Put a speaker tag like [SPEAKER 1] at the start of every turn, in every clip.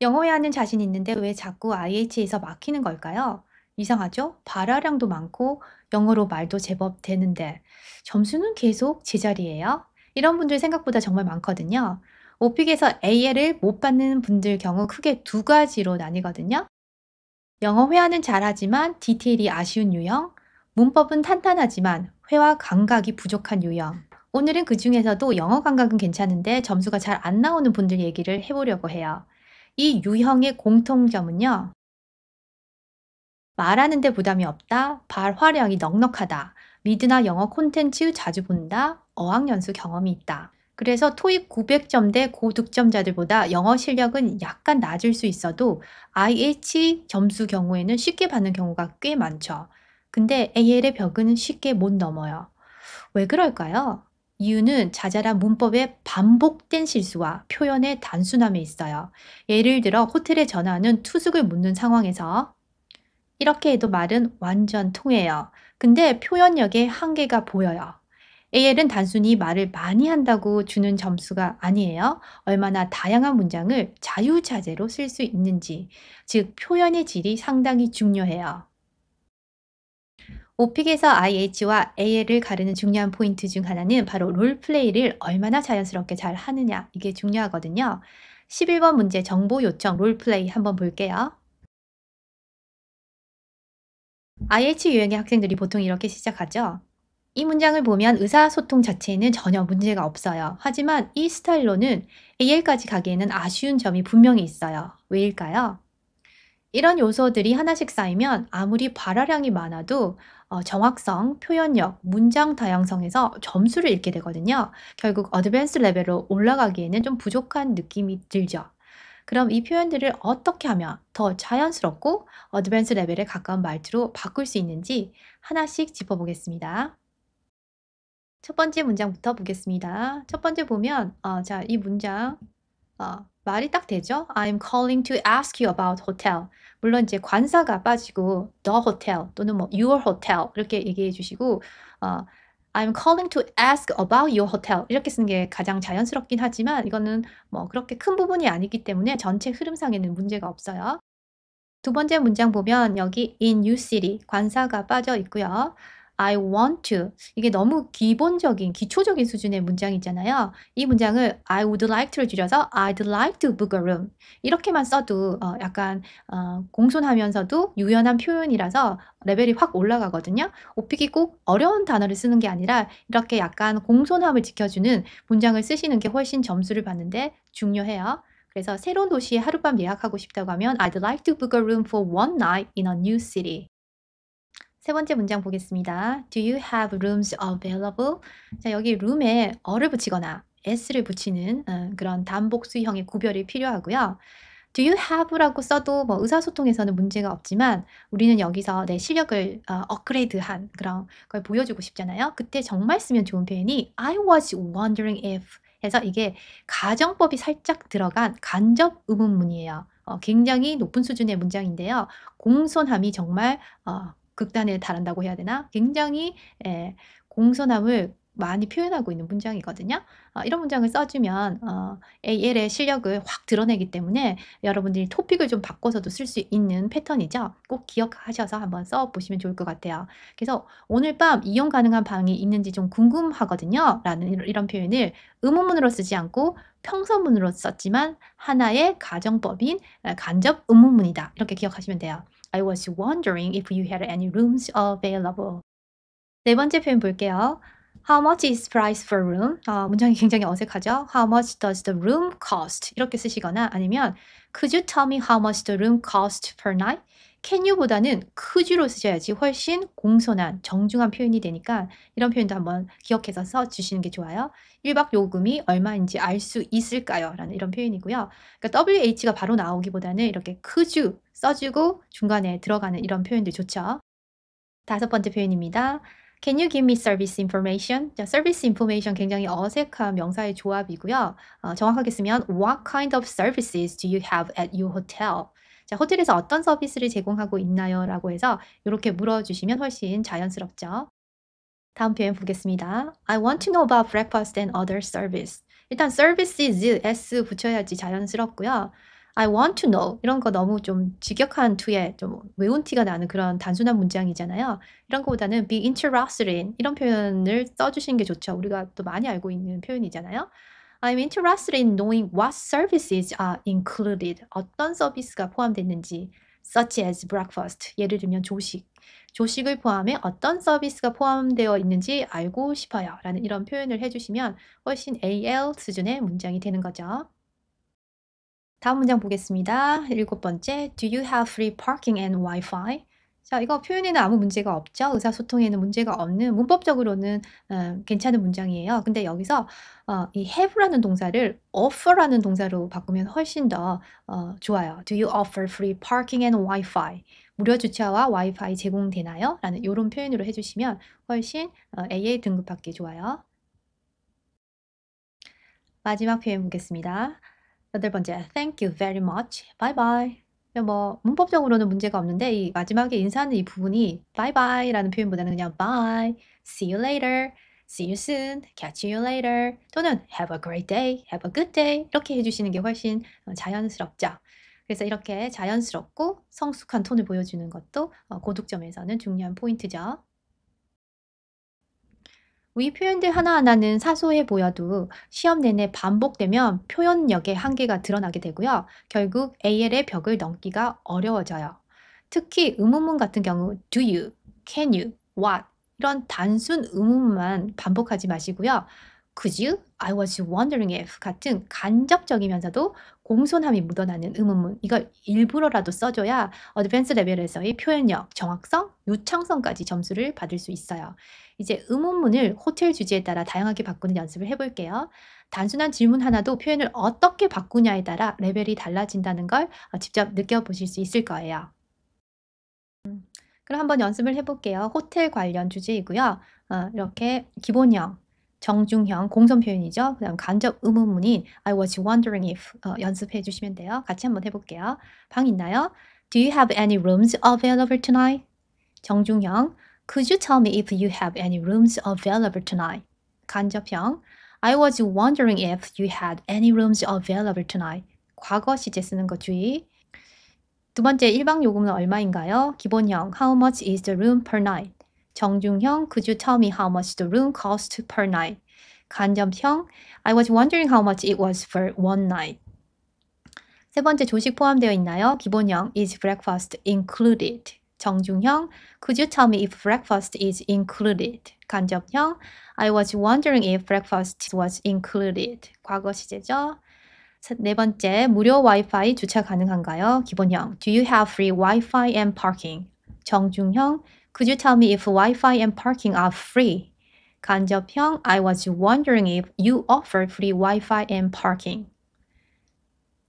[SPEAKER 1] 영어 회화는 자신 있는데 왜 자꾸 IH에서 막히는 걸까요? 이상하죠? 발화량도 많고 영어로 말도 제법 되는데 점수는 계속 제자리예요? 이런 분들 생각보다 정말 많거든요. 오픽에서 AL을 못 받는 분들 경우 크게 두 가지로 나뉘거든요. 영어 회화는 잘하지만 디테일이 아쉬운 유형, 문법은 탄탄하지만 회화 감각이 부족한 유형. 오늘은 그 중에서도 영어 감각은 괜찮은데 점수가 잘 안 나오는 분들 얘기를 해보려고 해요. 이 유형의 공통점은요. 말하는데 부담이 없다, 발화량이 넉넉하다, 미드나 영어 콘텐츠 자주 본다, 어학연수 경험이 있다. 그래서 토익 900점 대 고득점자들보다 영어 실력은 약간 낮을 수 있어도 IH 점수 경우에는 쉽게 받는 경우가 꽤 많죠. 근데 AL의 벽은 쉽게 못 넘어요. 왜 그럴까요? 이유는 자잘한 문법의 반복된 실수와 표현의 단순함에 있어요. 예를 들어 호텔에 전화하는 투숙을 묻는 상황에서 이렇게 해도 말은 완전 통해요. 근데 표현력에 한계가 보여요. AL은 단순히 말을 많이 한다고 주는 점수가 아니에요. 얼마나 다양한 문장을 자유자재로 쓸 수 있는지, 즉 표현의 질이 상당히 중요해요. 오픽에서 IH와 AL을 가르는 중요한 포인트 중 하나는 바로 롤플레이를 얼마나 자연스럽게 잘 하느냐, 이게 중요하거든요. 11번 문제 정보 요청 롤플레이 한번 볼게요. IH 유형의 학생들이 보통 이렇게 시작하죠. 이 문장을 보면 의사소통 자체에는 전혀 문제가 없어요. 하지만 이 스타일로는 AL까지 가기에는 아쉬운 점이 분명히 있어요. 왜일까요? 이런 요소들이 하나씩 쌓이면 아무리 발화량이 많아도 정확성, 표현력, 문장 다양성에서 점수를 잃게 되거든요. 결국 어드밴스 레벨로 올라가기에는 좀 부족한 느낌이 들죠. 그럼 이 표현들을 어떻게 하면 더 자연스럽고 어드밴스 레벨에 가까운 말투로 바꿀 수 있는지 하나씩 짚어보겠습니다. 첫 번째 문장부터 보겠습니다. 첫 번째 보면 자, 이 문장 말이 딱 되죠? I'm calling to ask you about hotel. 물론 이제 관사가 빠지고 the hotel 또는 뭐 your hotel 이렇게 얘기해 주시고 어, I'm calling to ask about your hotel 이렇게 쓰는 게 가장 자연스럽긴 하지만 이거는 뭐 그렇게 큰 부분이 아니기 때문에 전체 흐름상에는 문제가 없어요. 두 번째 문장 보면 여기 in new city 관사가 빠져 있고요. I want to 이게 너무 기본적인 기초적인 수준의 문장이잖아요. 이 문장을 I would like to를 줄여서 I'd like to book a room 이렇게만 써도 약간 공손하면서도 유연한 표현이라서 레벨이 확 올라가거든요. 오픽이 꼭 어려운 단어를 쓰는 게 아니라 이렇게 약간 공손함을 지켜주는 문장을 쓰시는 게 훨씬 점수를 받는데 중요해요. 그래서 새로운 도시에 하룻밤 예약하고 싶다고 하면 I'd like to book a room for one night in a new city. 세 번째 문장 보겠습니다. Do you have rooms available? 자, 여기 room에 어를 붙이거나 s를 붙이는 그런 단복수형의 구별이 필요하고요. Do you have라고 써도 뭐 의사소통에서는 문제가 없지만 우리는 여기서 내 실력을 업그레이드한 그런 걸 보여주고 싶잖아요. 그때 정말 쓰면 좋은 표현이 I was wondering if 해서 이게 가정법이 살짝 들어간 간접 의문문이에요. 굉장히 높은 수준의 문장인데요. 공손함이 정말 극단에 달한다고 해야 되나? 굉장히 공손함을 많이 표현하고 있는 문장이거든요. 이런 문장을 써주면 AL의 실력을 확 드러내기 때문에 여러분들이 토픽을 좀 바꿔서도 쓸 수 있는 패턴이죠. 꼭 기억하셔서 한번 써보시면 좋을 것 같아요. 그래서 오늘 밤 이용 가능한 방이 있는지 좀 궁금하거든요. 라는 이런 표현을 의문문으로 쓰지 않고 평서문으로 썼지만 하나의 가정법인 간접 의문문이다. 이렇게 기억하시면 돼요. I was wondering if you had any rooms available. 네 번째 표현 볼게요. How much is price for room? 문장이 굉장히 어색하죠? How much does the room cost? 이렇게 쓰시거나 아니면 Could you tell me how much the room cost per night? Can you보다는 could you로 쓰셔야지 훨씬 공손한 정중한 표현이 되니까 이런 표현도 한번 기억해서 써주시는 게 좋아요. 1박 요금이 얼마인지 알 수 있을까요? 라는 이런 표현이고요. 그러니까 WH가 바로 나오기보다는 이렇게 could you 써주고 중간에 들어가는 이런 표현들 좋죠. 다섯 번째 표현입니다. Can you give me service information? 자, service information 굉장히 어색한 명사의 조합이고요. 정확하게 쓰면 What kind of services do you have at your hotel? 자, 호텔에서 어떤 서비스를 제공하고 있나요? 라고 해서 이렇게 물어주시면 훨씬 자연스럽죠. 다음 표현 보겠습니다. I want to know about breakfast and other service. 일단 services, s 붙여야지 자연스럽고요. I want to know 이런 거 너무 좀 직역한 투에 좀 외운 티가 나는 그런 단순한 문장이잖아요. 이런 거보다는 be interested in 이런 표현을 써 주시는 게 좋죠. 우리가 또 많이 알고 있는 표현이잖아요. I'm interested in knowing what services are included. 어떤 서비스가 포함됐는지 such as breakfast. 예를 들면 조식. 조식을 포함해 어떤 서비스가 포함되어 있는지 알고 싶어요. 라는 이런 표현을 해 주시면 훨씬 AL 수준의 문장이 되는 거죠. 다음 문장 보겠습니다. 일곱 번째. Do you have free parking and Wi-Fi? 자, 이거 표현에는 아무 문제가 없죠. 의사소통에는 문제가 없는 문법적으로는 괜찮은 문장이에요. 근데 여기서 이 have라는 동사를 offer라는 동사로 바꾸면 훨씬 더 좋아요. Do you offer free parking and Wi-Fi? 무료 주차와 와이파이 제공되나요? 라는 이런 표현으로 해주시면 훨씬 AA 등급받기 좋아요. 마지막 표현 보겠습니다. 여덟 번째, thank you very much. bye bye. 뭐 문법적으로는 문제가 없는데 이 마지막에 인사하는 이 부분이 bye bye라는 표현보다는 그냥 bye, see you later, see you soon, catch you later 또는 have a great day, have a good day 이렇게 해주시는 게 훨씬 자연스럽죠. 그래서 이렇게 자연스럽고 성숙한 톤을 보여주는 것도 고득점에서는 중요한 포인트죠. 위 표현들 하나하나는 사소해 보여도 시험 내내 반복되면 표현력의 한계가 드러나게 되고요. 결국 AL의 벽을 넘기가 어려워져요. 특히 의문문 같은 경우 do you, can you, what 이런 단순 의문만 반복하지 마시고요. Could you? I was wondering if 같은 간접적이면서도 공손함이 묻어나는 의문문 이걸 일부러라도 써줘야 어드밴스 레벨에서의 표현력, 정확성, 유창성까지 점수를 받을 수 있어요. 이제 의문문을 호텔 주제에 따라 다양하게 바꾸는 연습을 해볼게요. 단순한 질문 하나도 표현을 어떻게 바꾸냐에 따라 레벨이 달라진다는 걸 직접 느껴보실 수 있을 거예요. 그럼 한번 연습을 해볼게요. 호텔 관련 주제이고요. 이렇게 기본형, 정중형, 공선 표현이죠. 그다음 간접 의문문인 I was wondering if 연습해 주시면 돼요. 같이 한번 해볼게요. 방 있나요? Do you have any rooms available tonight? 정중형 Could you tell me if you have any rooms available tonight? 간접형 I was wondering if you had any rooms available tonight. 과거 시제 쓰는 거 주의. 두 번째, 일방 요금은 얼마인가요? 기본형 How much is the room per night? 정중형 Could you tell me how much the room cost per night? 간접형 I was wondering how much it was for one night. 세 번째, 조식 포함되어 있나요? 기본형 Is breakfast included? 정중형 Could you tell me if breakfast is included? 간접형 I was wondering if breakfast was included. 과거 시제죠. 네 번째, 무료 와이파이 주차 가능한가요? 기본형 Do you have free Wi-Fi and parking? 정중형 Could you tell me if Wi-Fi and parking are free? 간접형 I was wondering if you offer free Wi-Fi and parking.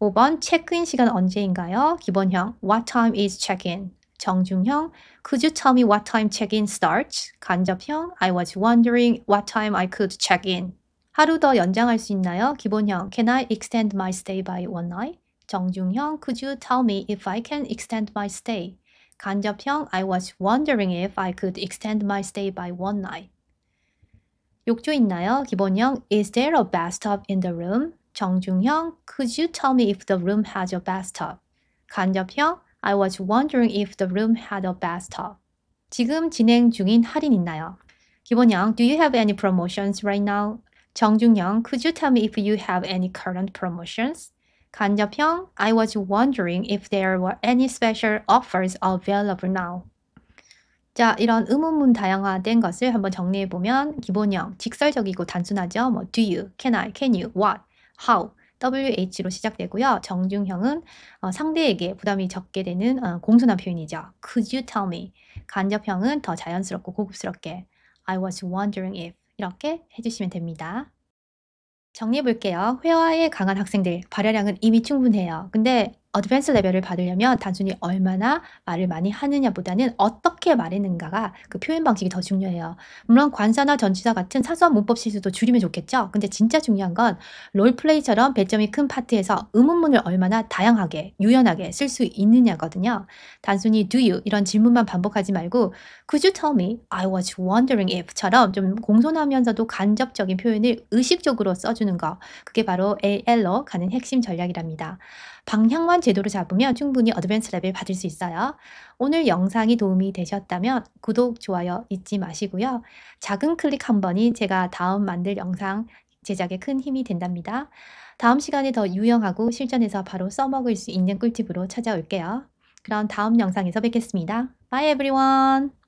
[SPEAKER 1] 5번 체크인 시간 언제인가요? 기본형 What time is check-in? 정중형 Could you tell me what time check-in starts? 간접형 I was wondering what time I could check in. 하루 더 연장할 수 있나요? 기본형 Can I extend my stay by one night? 정중형 Could you tell me if I can extend my stay? 간접형 I was wondering if I could extend my stay by one night. 욕조 있나요? 기본형 Is there a bathtub in the room? 정중형 Could you tell me if the room has a bathtub? 간접형 I was wondering if the room had a bathtub. 지금 진행 중인 할인 있나요? 기본형 Do you have any promotions right now? 정중형 Could you tell me if you have any current promotions? 간접형 I was wondering if there were any special offers available now. 자, 이런 의문문 다양화된 것을 한번 정리해 보면 기본형, 직설적이고 단순하죠. 뭐 do you, can I, can you, what, how, WH로 시작되고요. 정중형은 상대에게 부담이 적게 되는 공손한 표현이죠. Could you tell me? 간접형은 더 자연스럽고 고급스럽게 I was wondering if 이렇게 해주시면 됩니다. 정리해 볼게요. 회화에 강한 학생들 발화량은 이미 충분해요. 근데 어드밴스 레벨을 받으려면 단순히 얼마나 말을 많이 하느냐보다는 어떻게 말했는가가 그 표현 방식이 더 중요해요. 물론 관사나 전치사 같은 사소한 문법 실수도 줄이면 좋겠죠. 근데 진짜 중요한 건 롤플레이처럼 배점이 큰 파트에서 의문문을 얼마나 다양하게 유연하게 쓸 수 있느냐거든요. 단순히 do you 이런 질문만 반복하지 말고 Could you tell me? I was wondering if처럼 좀 공손하면서도 간접적인 표현을 의식적으로 써주는 거 그게 바로 AL로 가는 핵심 전략이랍니다. 방향만 제대로 잡으면 충분히 어드밴스 레벨 받을 수 있어요. 오늘 영상이 도움이 되셨다면 구독, 좋아요 잊지 마시고요. 작은 클릭 한 번이 제가 다음 만들 영상 제작에 큰 힘이 된답니다. 다음 시간에 더 유용하고 실전에서 바로 써먹을 수 있는 꿀팁으로 찾아올게요. 그럼 다음 영상에서 뵙겠습니다. Bye everyone!